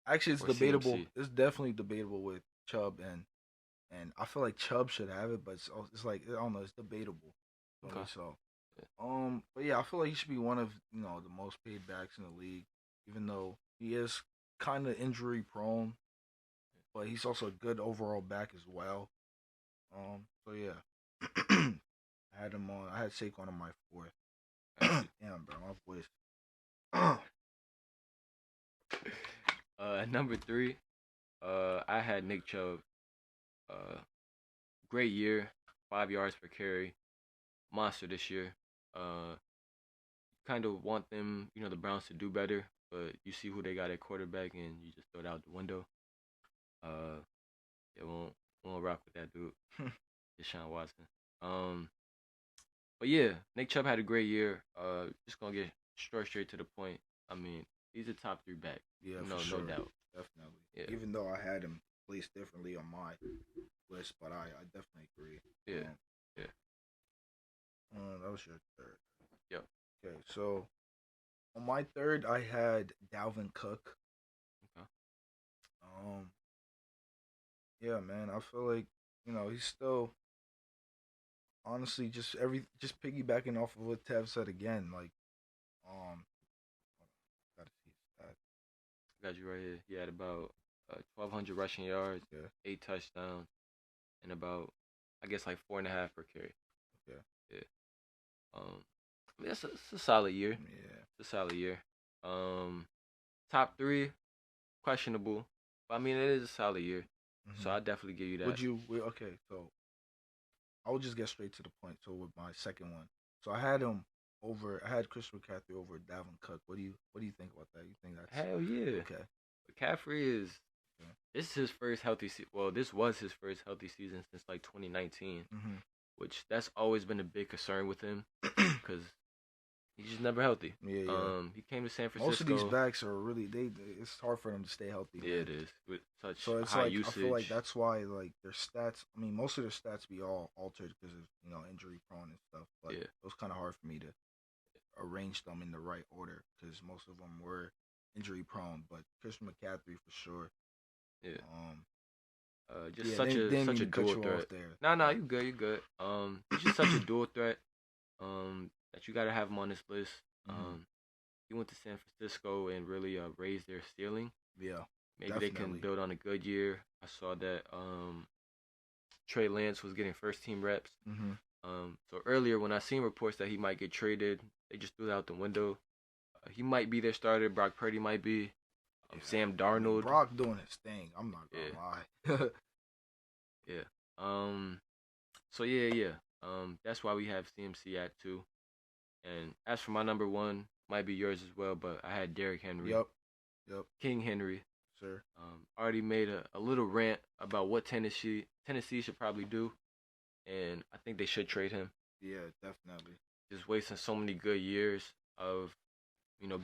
Actually, it's or debatable. CMC. It's definitely debatable with Chubb and I feel like Chubb should have it, but it's like I don't know, it's debatable. For me, Okay. so, Yeah. but yeah, I feel like he should be one of the most paid backs in the league, even though he is kind of injury prone, but he's also a good overall back as well. So yeah, I had him on. I had Saquon on my fourth. Got you. Damn, bro, my voice. Yeah, Number 3, I had Nick Chubb. Uh, Great year, 5 yards per carry, monster this year. Uh, kind of want them, the Browns to do better, but you see who they got at quarterback, and you just throw it out the window. Uh, it won't rock with that dude, Deshaun Watson. Um, but yeah, Nick Chubb had a great year. Just gonna get straight to the point. I mean, he's a top 3 back, for no sure, doubt. definitely. Yeah, Even though I had him placed differently on my list, but I definitely agree. yeah, yeah, That was your third. yep. Okay, so on my third, I had Dalvin Cook. Okay. Um, yeah, man, I feel like he's still honestly just piggybacking off of what Tev said again. Like, um, gotta see that. Got you right here. He had about 1,200 rushing yards, Yeah, 8 touchdowns, and about I guess like 4.5 per carry. Okay. Yeah. I mean, it's a solid year. Yeah. It's a solid year. Um, top three, questionable. But I mean, it is a solid year. So Hmm. I definitely give you Would that. you? Okay. So I will just get straight to the point. So with my second one, so I had him over. I had Chris McCaffrey over Dalvin Cook. What do you think about that? You think that's Hell yeah. okay? McCaffrey is Okay. this is his first healthy well, this was his first healthy season since like 2019, Hmm. which that's always been a big concern with him because he's just never healthy. Yeah, yeah. He came to San Most of these Francisco. backs are really they. It's hard for them to stay healthy, Yeah, man. it is with such So it's high like I feel like usage. that's why like their stats. I mean, most of their stats be all altered because of injury prone and stuff. But Yeah, it was kind of hard for me to arrange them in the right order because most of them were injury prone. But Christian McCaffrey for sure. yeah. Um, Just yeah, such a didn't mean such to a cut dual you off threat. there, Nah, nah, but you good, you good. He's just such a dual threat. That you gotta have him on this list. mhm. He went to San Francisco and really raised their ceiling. Yeah, Maybe they can definitely. build on a good year. I saw that Trey Lance was getting first team reps. Hmm. So earlier when I seen reports that he might get traded, they just threw that out the window. He might be their starter. Brock Purdy might be. Yeah, Sam I mean Darnold. Brock doing his thing. I'm not Yeah, gonna lie. yeah. So yeah. That's why we have CMC at 2. And as for my number 1, might be yours as well, but I had Derrick Henry, Yep, yep, King Henry. sir. Already made a little rant about what Tennessee should probably do, and I think they should trade him. Yeah, definitely. Just wasting so many good years of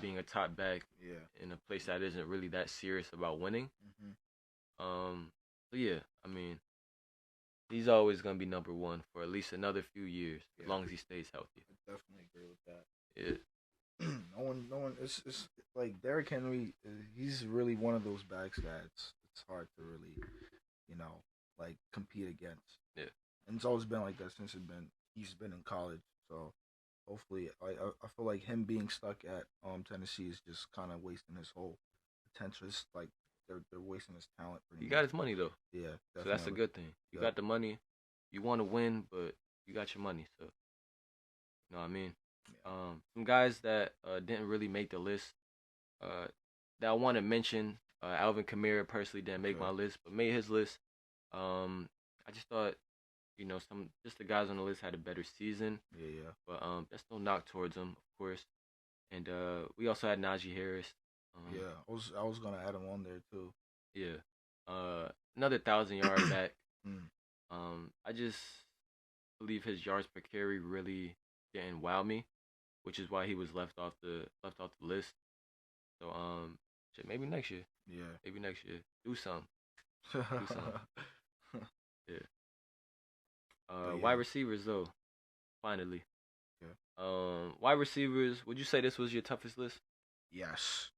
being a top back Yeah. in a place that isn't really that serious about winning. Hmm. So yeah, I mean, he's always gonna be number 1 for at least another few years, as Yeah, long as he stays healthy. I definitely agree with that. Yeah, No one. It's like Derrick Henry. He's really one of those backs that it's hard to really, you know, like compete against. yeah. And it's always been like that since he's been in college. So hopefully, I feel like him being stuck at Tennessee is just kind of wasting his whole potential. It's like they're wasting his talent pretty He got much. his money though, Yeah, so that's a definitely. good thing. You Yep. got the money. You want to win, but you got your money, so you know what I mean. Yeah. Some guys that didn't really make the list uh, that I want to mention. Alvin Kamara personally didn't make Okay. my list, but made his list. I just thought, some just the guys on the list had a better season, Yeah. Yeah. but that's no knock towards them, of course. And we also had Najee Harris. Um, Yeah. I was gonna add him on there too. yeah, another 1,000 yard back. Mm. I just believe his yards per carry really didn't wow me, which is why he was left off the list. So shit, maybe next year. Yeah. Maybe next year. Do something. Do something. Yeah. But Wide yeah. receivers though. Finally. Yeah. Wide receivers. Would you say this was your toughest list? Yes.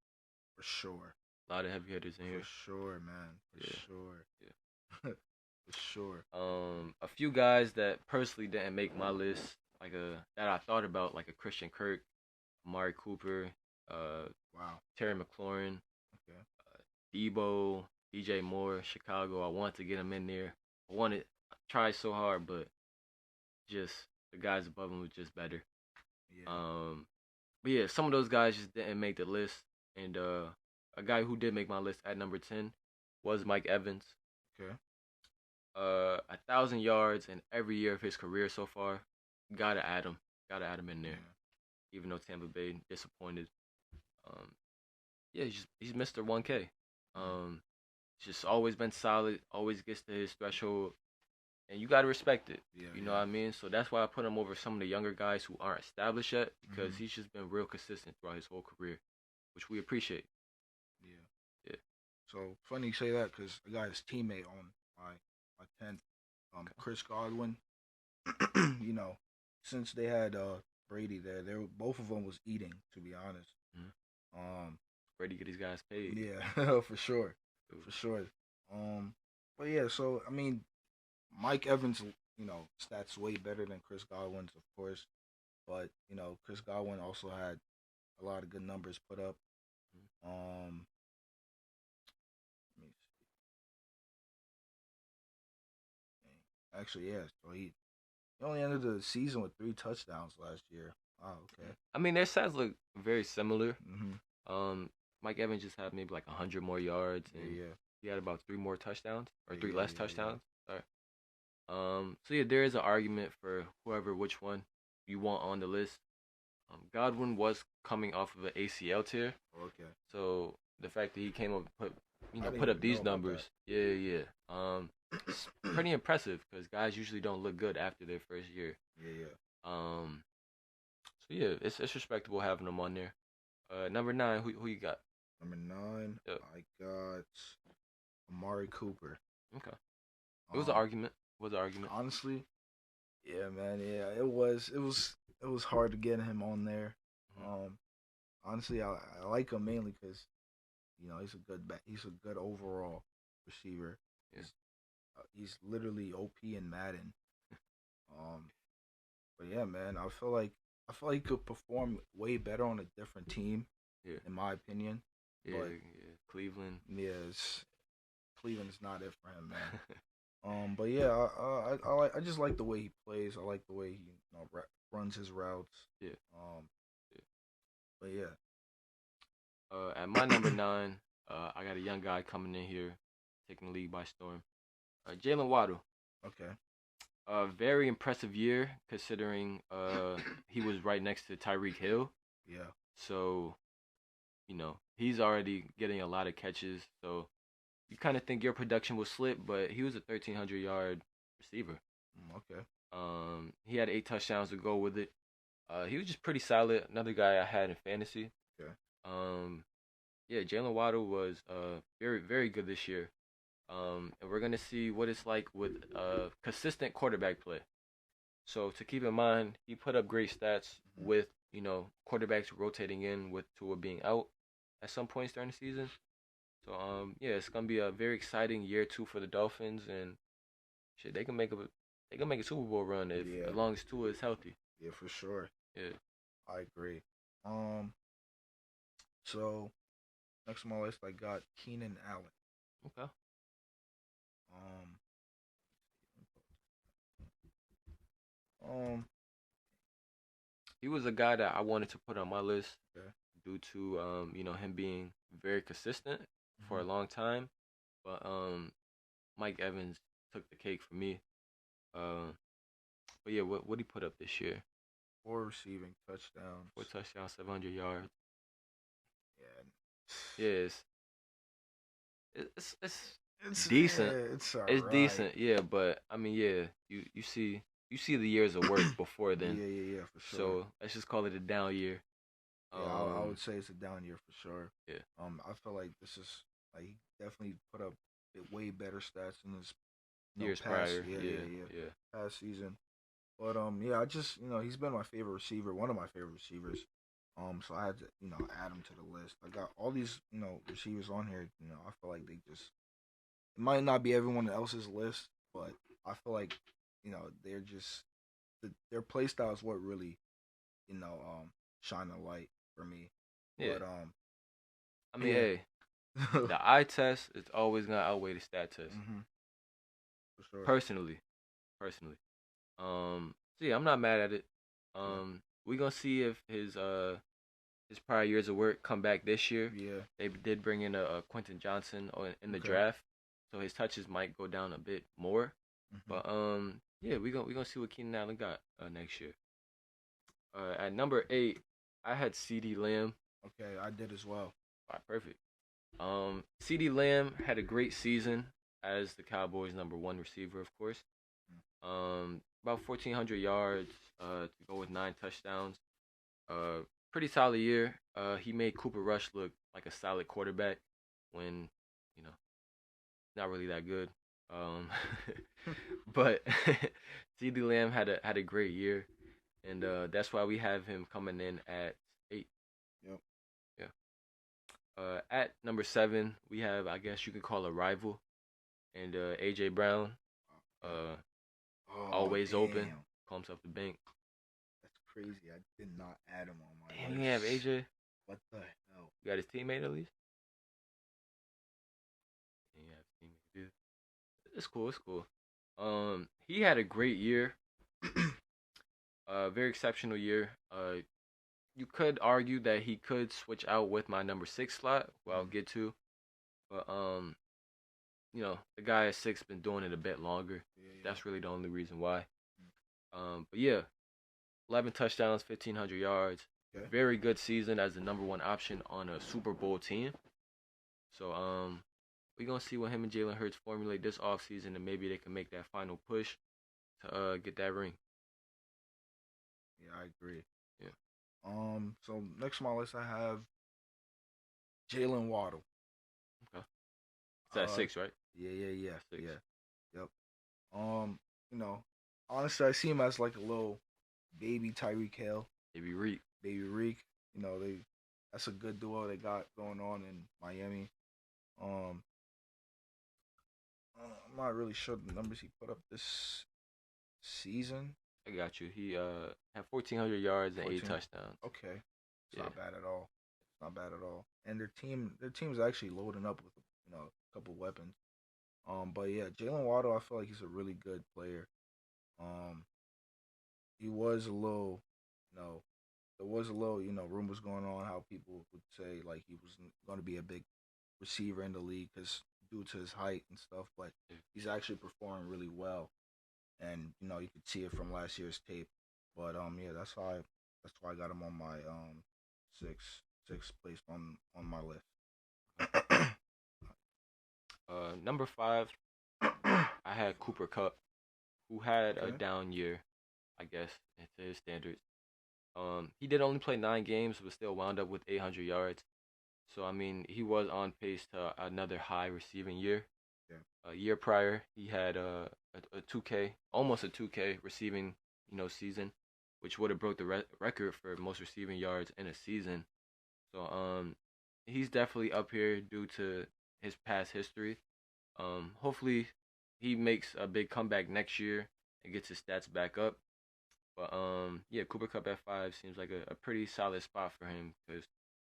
For sure. A lot of heavy hitters in For here. sure, man. For Yeah. sure. Yeah. For sure. A few guys that personally didn't make my list, like that I thought about, like a Christian Kirk, Amari Cooper, uh, Wow. Terry McLaurin, Okay. Debo, DJ Moore, Chicago. I want to get him in there. I tried so hard, but just the guys above him was just better. Yeah. Um, but yeah, some of those guys just didn't make the list. And a guy who did make my list at number 10 was Mike Evans. Okay. 1,000 yards in every year of his career so far. Gotta add him. Gotta add him in there. Yeah. Even though Tampa Bay disappointed. Um, yeah, he's Mr. 1K. Um, just always been solid. Always gets to his threshold, and you gotta respect it. Yeah. You know Yeah. what I mean? So that's why I put him over some of the younger guys who aren't established yet, because Mhm. he's just been real consistent throughout his whole career, which we appreciate. Yeah. Yeah. So funny you say that because I got his teammate on my 10th, Okay. Chris Godwin. you know, since they had Brady there, they were, both of them was eating. To be honest. Mhm. Um. Ready to get these guys paid. Yeah. For sure. For sure. But yeah. So I mean, Mike Evans, stats way better than Chris Godwin's, of course. But Chris Godwin also had a lot of good numbers put up. Mhm. Let me see. Actually, yeah. So he only ended the season with 3 touchdowns last year. Oh, okay. I mean, their stats look very similar. Mhm. Um, Mike Evans just had maybe like 100 more yards, Yeah, and yeah, he had about 3 more touchdowns or yeah, three yeah, less yeah, yeah. touchdowns. Sorry. So yeah, there is an argument for whoever which one you want on the list. Godwin was coming off of an ACL tear, Okay. so the fact that he came up and I didn't put up even know these about that. numbers, yeah. It's pretty impressive because guys usually don't look good after their first year. Yeah, yeah. Um, so yeah, it's respectable having him on there. Number 9, who you got? Number 9, Yep. I got Amari Cooper. Okay, it was an Um, argument. It was an argument. honestly, yeah, man, yeah, it was hard to get him on there. Hmm. Um, honestly, I like him mainly because he's a good overall receiver. Yeah, He's literally OP in Madden. Um, but yeah, man, I feel like he could perform way better on a different team, yeah, in my opinion. But yeah. Cleveland. yeah, Cleveland's not it for him, man. But yeah, I just like the way he plays. I like the way he runs his routes. Yeah, Um, yeah. but yeah, At my number 9, I got a young guy coming in here, taking the league by storm. Jalen Waddle. okay, A very impressive year considering he was right next to Tyreek Hill. yeah, So, he's already getting a lot of catches. So you kind of think your production will slip, but he was a 1,300-yard receiver. okay, He had 8 touchdowns to go with it. He was just pretty solid. Another guy I had in fantasy. okay. Um, yeah, Jalen Waddle was very, very good this year. And we're gonna see what it's like with consistent quarterback play. So to keep in mind, he put up great stats Mhm. with quarterbacks rotating in with Tua being out at some points during the season. So yeah, it's gonna be a very exciting year 2 for the Dolphins, and shit, they can make a Super Bowl run if Yeah, as long as Tua is healthy. yeah, for sure. Yeah. I agree. Um, so next on my list, I got Keenan Allen. Okay. Um, um, He was a guy that I wanted to put on my list okay. due to him being very consistent for Hmm. a long time. But Mike Evans took the cake for me. Uh, but yeah, what he put up this year? 4 receiving Four touchdowns. touchdowns, 700 yards. Yeah, Yeah, it's it's decent. yeah, it's It's alright. decent, yeah. But I mean, yeah, you see the years of work before then. Yeah, yeah, yeah, for sure. So let's just call it a down year. Yeah, I Um, would say it's a down year for sure. yeah, I feel like this is like he definitely put up way better stats in his years past. prior, Yeah, yeah, yeah, yeah, yeah, past season. But yeah, I just he's been my favorite receiver, one of my favorite receivers. So I had to add him to the list. I got all these receivers on here. I feel like they just it might not be everyone else's list, but I feel like they're just their play style is what really shine a light for me. yeah. But I mean, yeah, hey, the eye test is always gonna outweigh the stat test. hmm for sure. Personally, personally. So yeah, I'm not mad at it. Okay. We gonna see if his prior years of work come back this year. Yeah. They did bring in a Quentin Johnson in the Okay. draft, so his touches might go down a bit more. hmm But yeah, we gonna see what Keenan Allen got next year. At number 8, I had C.D. Lamb. Okay, I did as well. All right, perfect. C.D. Lamb had a great season as the Cowboys' number 1 receiver, of course. About 1,400 yards to go with 9 touchdowns. Uh, Pretty solid year. He made Cooper Rush look like a solid quarterback when you know not really that good. Um, but C.D. Lamb had a great year, and that's why we have him coming in at 8. Yep. Yeah. At number 7, we have, I guess you could call, a rival, and AJ Brown. Okay. Uh, Oh Always open. damn, Comes off the bank. that's crazy. I did not add him on my Damn, you have list. AJ. What the hell? You got his teammate at least. Yeah, you have his teammate, dude. It's cool. It's cool. He had a great year, very exceptional year. You could argue that he could switch out with my number six slot, who I'll Mhm. get to, but the guy at six been doing it a bit longer. Yeah, yeah. That's really the only reason why. But yeah, 11 touchdowns, 1,500 yards. Okay. Very good season as the number one option on a Super Bowl team. So we're gonna see what him and Jalen Hurts formulate this offseason, and maybe they can make that final push to get that ring. Yeah, I agree. Yeah. So next on my list I have Jalen Waddle. Okay. It's at Uh, six, right? yeah, yeah, yeah, Six. yeah. Yep. Um, you know, honestly, I see him as like a little baby Tyreek Hill, Maybe Reek. baby Reek. They that's a good duo they got going on in Miami. Um, I'm not really sure the numbers he put up this season. I got you. He had 1,400 yards and eight 14. touchdowns. Okay, it's Yeah. not bad at all. It's not bad at all. And their team's actually loading up with a couple weapons. But yeah, Jalen Waddle, I feel like he's a really good player. Um, he was a little, you know, there was a little, rumors going on how people would say like he was going to be a big receiver in the league because due to his height and stuff. But he's actually performing really well, and you could see it from last year's tape. But yeah, that's why I got him on my sixth place on my list. Number five, I had Cooper Cup, who had a Okay. down year, I guess, to his standards. He did only play 9 games, but still wound up with 800 yards. So I mean, he was on pace to another high receiving year. Yeah. A year prior, he had a 2K, almost a 2K receiving, season, which would have broke the record for most receiving yards in a season. So he's definitely up here due to his past history. Hopefully he makes a big comeback next year and gets his stats back up. But yeah, Cooper Cup at five seems like a pretty solid spot for him because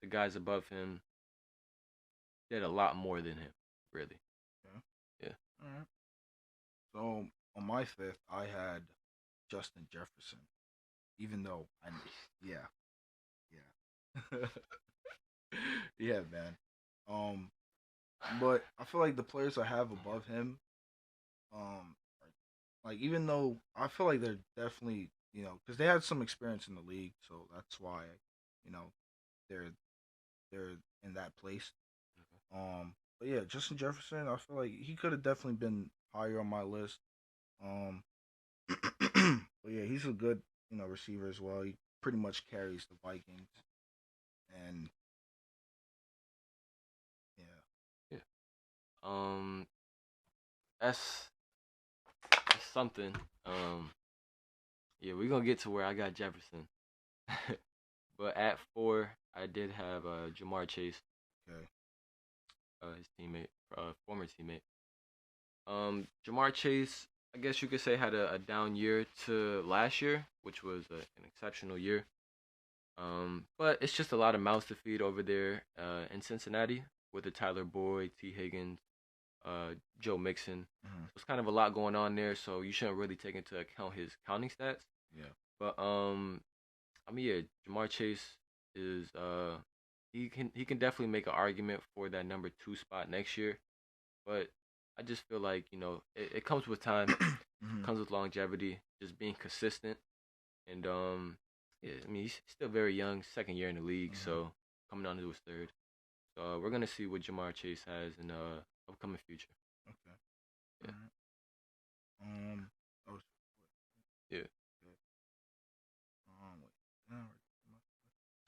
the guys above him did a lot more than him, really. Okay. Yeah. All right. So on my fifth, I had Justin Jefferson. Even though yeah, yeah, yeah, man. Um, but I feel like the players I have above him, um, like even though I feel like they're definitely because they had some experience in the league, so that's why you know they're they're in that place. But yeah, Justin Jefferson, I feel like he could have definitely been higher on my list. Um, but yeah, he's a good receiver as well. He pretty much carries the Vikings, and yeah, Yeah. Um, that's, that's something. Um, yeah, we're gonna get to where I got Jefferson. But at four, I did have Jamar Chase, okay, his teammate, former teammate. Jamar Chase, I guess you could say, had a down year to last year, which was an exceptional year. But it's just a lot of mouths to feed over there in Cincinnati with the Tyler Boyd, T. Higgins, Joe Mixon. hmm So it's kind of a lot going on there, so you shouldn't really take into account his counting stats. yeah, But I mean, yeah, Jamar Chase is he can definitely make an argument for that number two spot next year. But I just feel like it comes with time, hmm comes with longevity, just being consistent, and yeah, I mean he's still very young, second year in the league, hmm so coming on to his third. So we're gonna see what Jamar Chase has in upcoming future. okay, all Yeah, right. Oh, yeah, wait, wait, no,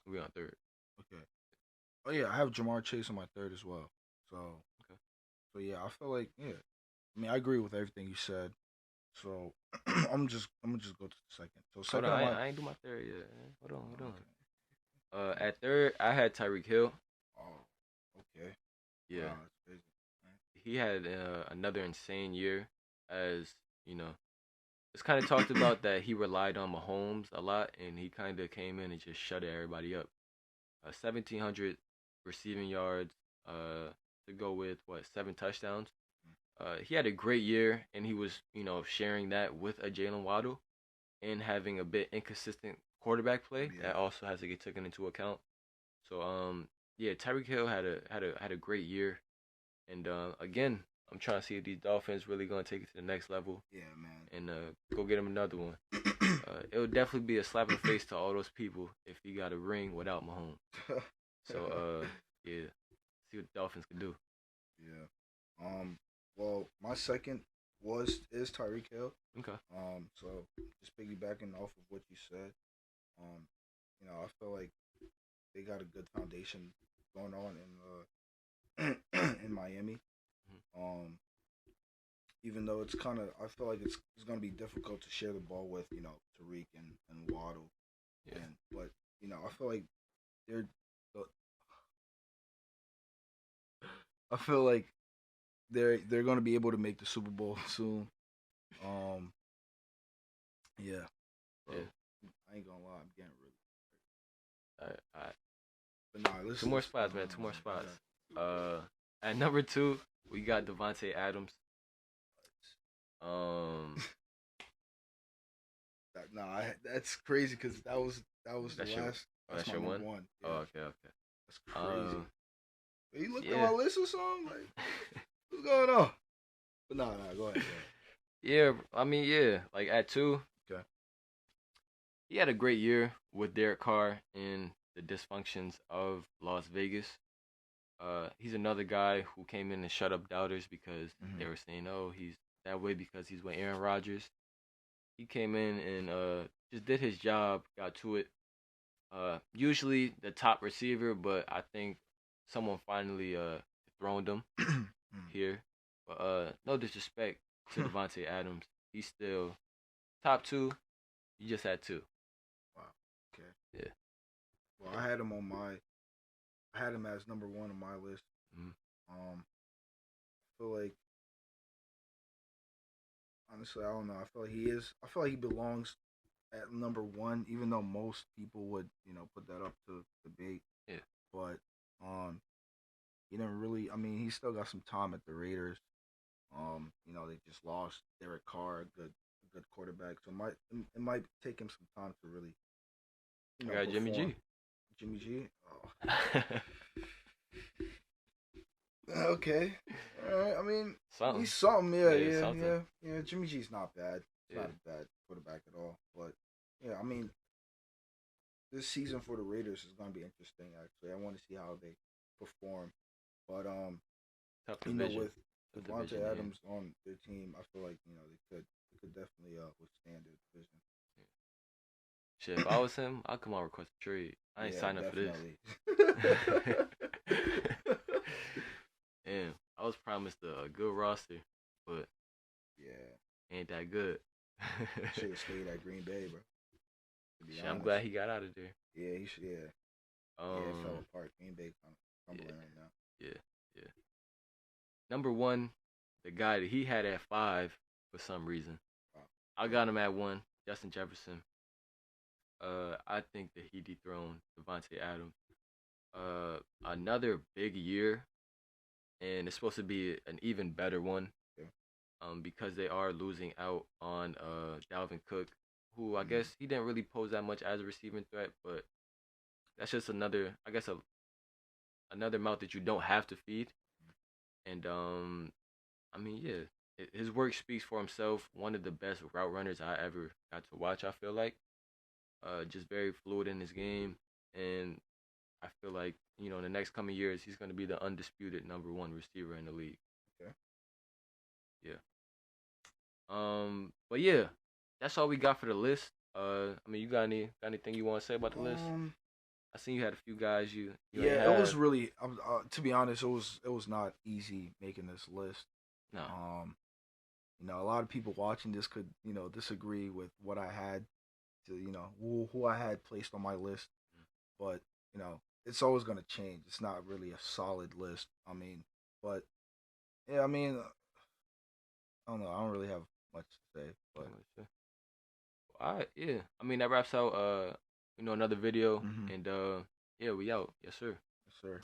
we on third. okay. Oh yeah, I have Jamar Chase on my third as well. So, Okay. so yeah, I feel like yeah. I mean, I agree with everything you said. So I'm gonna just go to the second. So Hold on, second on my I ain't do my third yet. Hold on, hold on. okay. At third, I had Tyreek Hill. Oh, okay. Yeah, Wow, that's crazy. he had another insane year. As you know, it's kind of talked about that he relied on Mahomes a lot, and he kind of came in and just shut everybody up. 1,700 receiving yards to go with what 7 touchdowns. He had a great year, and he was, sharing that with a Jalen Waddle and having a bit inconsistent quarterback play. Yeah. That also has to get taken into account. So, yeah, Tyreek Hill had a great year, and again, I'm trying to see if these Dolphins really gonna take it to the next level Yeah, man. and go get him another one. It would definitely be a slap in the face to all those people if he got a ring without Mahomes. So, yeah, see what the Dolphins can do. Yeah. Well, my second is Tyreek Hill. Okay. So just piggybacking off of what you said, um, I feel like they got a good foundation going on in in Miami. Mhm. Even though it's kind of, I feel like it's going to be difficult to share the ball with Tariq and Waddle, Yeah. but I feel like they're I feel like they're going to be able to make the Super Bowl soon. Um, yeah, bro. Yeah. I ain't gonna lie, I'm getting really. All right. All right. But nah, Two more spots, man. Two more spots. At number two, we got Devontae Adams. Um, That's crazy because that was the that's your last. that's That's my your number one. one. Oh, Yeah, okay, okay. that's crazy. Um, You looked at yeah, my list or something? Like, what's going on? But nah, go ahead. yeah. I mean, yeah. Like at two, Okay. he had a great year with Derek Carr and the dysfunctions of Las Vegas. He's another guy who came in and shut up doubters because Hmm. they were saying, "Oh, he's that way because he's with Aaron Rodgers." He came in and just did his job, got to it. Usually the top receiver, but I think someone finally throned him here. But no disrespect to Devontae Adams, he's still top two. You just had two. Wow. Okay. Yeah. Well, I had him as number one on my list. Mhm. I feel like honestly, I don't know. I feel like he is. I feel like he belongs at number one, even though most people would, put that up to debate. Yeah. But he didn't really. I mean, he still got some time at the Raiders. They just lost Derek Carr, a good quarterback. So it might take him some time to really, I got Jimmy perform. G. Jimmy G. Oh. Okay. All right. I mean, Something. he's something. Yeah, Yeah, yeah, something. yeah, yeah. Jimmy G's not bad. He's Yeah. not a bad quarterback at all. But yeah, I mean, this season for the Raiders is going to be interesting. Actually, I want to see how they perform. But Tough division. with Tough Devontae division. Yeah. Adams on their team, I feel like they could definitely withstand the division. Shit, if I was him, I'd come out and request a trade. I ain't Yeah, signing up for this. definitely. Damn, I was promised a good roster, but Yeah, ain't that good. should have stayed at Green Bay, bro. To be Shit, I'm honest. glad he got out of there. Yeah, he should. Yeah, yeah. It fell Um, apart. Green Bay kind of yeah, crumbling right now. yeah, yeah. Number one, the guy that he had at five for some reason. Wow. I got him at one, Justin Jefferson. I think that he dethroned Devontae Adams. Another big year, and it's supposed to be an even better one. Yeah. Because they are losing out on Dalvin Cook, who I Mm. guess he didn't really pose that much as a receiving threat, but that's just another, I guess, another mouth that you don't have to feed. And I mean, yeah, his work speaks for himself. One of the best route runners I ever got to watch. I feel like, just very fluid in his game, and I feel like in the next coming years he's going to be the undisputed number one receiver in the league. Okay. Yeah. But yeah, that's all we got for the list. I mean, you got anything you want to say about the list? Um. I seen you had a few guys you ain't Yeah, it was have. really. To be honest, it was not easy making this list. No. A lot of people watching this could disagree with what I had to who I had placed on my list, but it's always gonna change. It's not really a solid list. I mean, but yeah, I mean, I don't know. I don't really have much to say, but All right, yeah. I mean that wraps out another video, hmm and yeah, we out. Yes, sir. yes, sir.